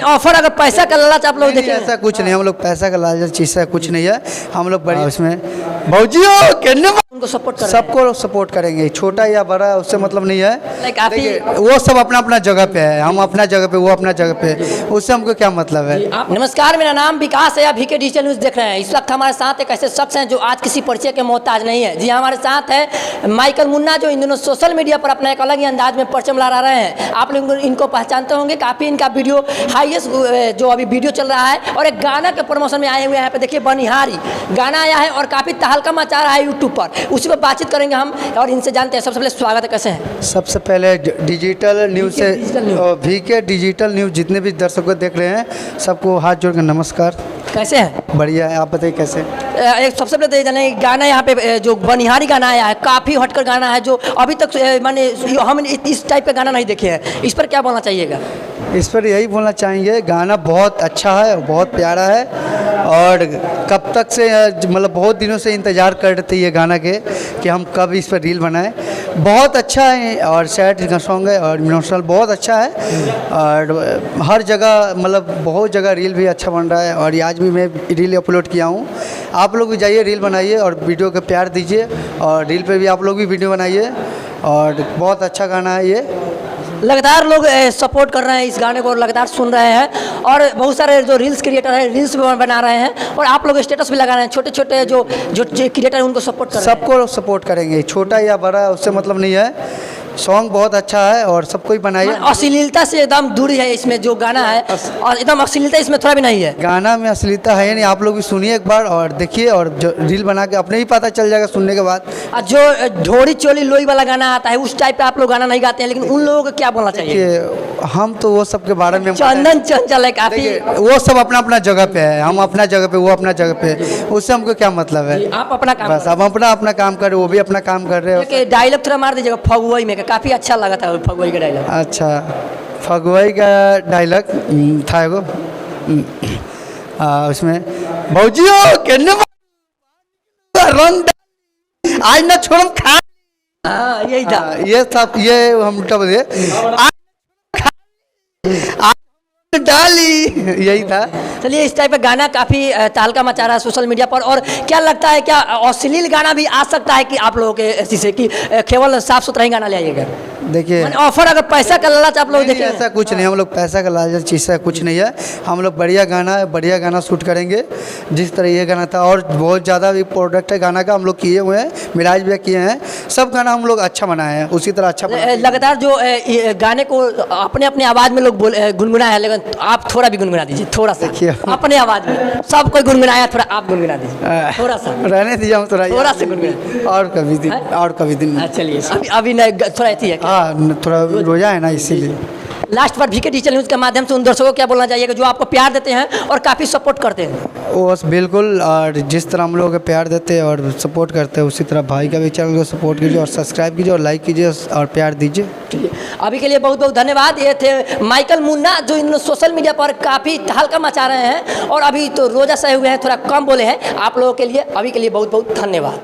Offer अगर पैसा का लालच आप लोग नहीं, देखिए ऐसा कुछ नहीं, हम लोग पैसा का लालच चीज है कुछ नहीं है। हम लोग बड़ी उसमें भौजियो कहने उनको सपोर्ट कर रहे हैं। सबको सपोर्ट करेंगे, छोटा या बड़ा उससे मतलब नहीं है। Like काफी देखिए, वो सब अपना अपना जगह पे है, हम अपना जगह पे, वो अपना जगह पे, उससे हमको क्या मतलब है। नमस्कार, मेरा नाम विकास है, आप VK डिजिटल न्यूज़ देख रहे हैं। इस वक्त हमारे साथ एक ऐसे शख्स हैं जो आज किसी परिचय के मोहताज नहीं है। जी हाँ, हमारे साथ है माइकल मुन्ना, जो इन दिनों सोशल मीडिया पर अपना एक अलग ही अंदाज में परचम लहरा रहे हैं। आप लोग इनको पहचानते होंगे, काफ़ी इनका वीडियो हाईएस्ट जो अभी वीडियो चल रहा है, और एक गाना के प्रमोशन में आए हुए हैं। यहाँ पे देखिए बनिहारी गाना आया है और काफ़ी तहलका मचा रहा है यूट्यूब पर। उसी पर बातचीत करेंगे हम और इनसे जानते हैं। सबसे पहले स्वागत है, कैसे हैं? सबसे पहले डिजिटल न्यूज़ से digital news. VK digital news जितने भी दर्शकों देख रहे हैं सबको हाथ जोड़ कर नमस्कार। कैसे हैं? बढ़िया है, आप बताइए कैसे। एक सबसे पहले तो ये जाने गाना यहाँ पे जो बनिहारी गाना आया है, काफ़ी हटकर गाना है, जो अभी तक माने हम इस टाइप का गाना नहीं देखे हैं। इस पर क्या बोलना चाहिएगा? इस पर यही बोलना चाहेंगे, गाना बहुत अच्छा है, बहुत प्यारा है, और कब तक से मतलब बहुत दिनों से इंतज़ार कर रहे थे ये गाना के कि हम कब इस पर रील बनाएं। बहुत अच्छा है और सैड सॉन्ग है और इमोशनल बहुत अच्छा है, और हर जगह मतलब बहुत जगह रील भी अच्छा बन रहा है। और आज भी मैं रील अपलोड किया हूँ। आप लोग भी जाइए, रील बनाइए और वीडियो को प्यार दीजिए, और रील पे भी आप लोग भी वीडियो बनाइए, और बहुत अच्छा गाना है ये। लगातार लोग सपोर्ट कर रहे हैं इस गाने को, लगातार सुन रहे हैं, और बहुत सारे जो रील्स क्रिएटर हैं रील्स भी बना रहे हैं, और आप लोग स्टेटस भी लगा रहे हैं। छोटे छोटे जो क्रिएटर हैं उनको सपोर्ट कर रहे हैं। सबको सपोर्ट करेंगे, छोटा या बड़ा उससे मतलब नहीं है। सॉन्ग बहुत अच्छा है और सबको ही बनाइए। अश्लीलता से एकदम दूरी है इसमें जो गाना है, और एकदम अश्लीलता इसमें थोड़ा भी नहीं है। गाना में अश्लीलता है नहीं, आप लोग भी सुनिए एक बार और देखिए, और जो रील बना के अपने ही पता चल जाएगा सुनने के बाद। और जो ढोरी चोली लोई वाला गाना आता है उस टाइप का आप लोग गाना नहीं गाते हैं, लेकिन उन लोगों को क्या बोलना चाहिए? कि हम तो वो सब के बारे में चंदन चंचल है काफी। देखिए, वो सब अपना अपना जगह पे है, हम अपना जगह पे, वो अपना जगह पे, उससे हमको क्या मतलब है। आप अपना काम बस हम अपना अपना काम कर रहे, वो भी अपना काम कर रहे हो। डायलॉग थोड़ा मार दीजिएगा फगुआई में, काफी अच्छा लगा था फगुआई का डायलॉग। अच्छा, फगुआई का डायलॉग था एगो, उसमें भौजियो कहने रंग आज ना छोड़म खा। हाँ, यही था। ये सब ये हम उल्टा बोले डाली, यही था। चलिए, इस टाइप का गाना काफ़ी तहलका मचा रहा है सोशल मीडिया पर। और क्या लगता है, क्या अश्लील गाना भी आ सकता है कि आप लोगों के शीशे की केवल साफ सुथरा ही गाना ले आइएगा? देखिए, ऑफर अगर पैसा का लालच आप लोग नहीं, देखिए ऐसा कुछ नहीं, हम लोग पैसा का लालच चीज़ है कुछ नहीं है। हम लोग बढ़िया गाना शूट करेंगे जिस तरह ये गाना था, और बहुत ज़्यादा भी प्रोडक्ट है गाना का, हम लोग किए हुए हैं, मिराज भी किए हैं, सब गाना हम लोग अच्छा बनाए हैं, उसी तरह अच्छा बनाए। लगातार जो गाने को अपने अपने आवाज़ में लोग गुनगुनाए हैं, लेकिन आप थोड़ा भी गुनगुना दीजिए, थोड़ा सा अपने आवाज़ में। सब कोई गुनगुनाया, थोड़ा आप गुनगुना दीजिए, थोड़ा सा रहने दीजिए, हम थोड़ा सा गुनगुना, और कभी दिन। चलिए, अभी नहीं, थोड़ा ऐसी है। हाँ, थोड़ा रोजा है ना, इसीलिए। लास्ट पर VK डिजिटल न्यूज़ के माध्यम से उन दर्शकों को क्या बोलना चाहिए जो आपको प्यार देते हैं और काफ़ी सपोर्ट करते हैं? वो बिल्कुल, और जिस तरह हम लोग को प्यार देते हैं और सपोर्ट करते हैं, उसी तरह भाई का भी चैनल को सपोर्ट कीजिए, और सब्सक्राइब कीजिए, और लाइक कीजिए, और प्यार दीजिए। ठीक है, अभी के लिए बहुत बहुत धन्यवाद। ये थे माइकल मुन्ना, जो इन सोशल मीडिया पर काफ़ी तहलका मचा रहे हैं, और अभी तो रोजा सहे हुए हैं, थोड़ा कम बोले हैं। आप लोगों के लिए अभी के लिए बहुत बहुत धन्यवाद।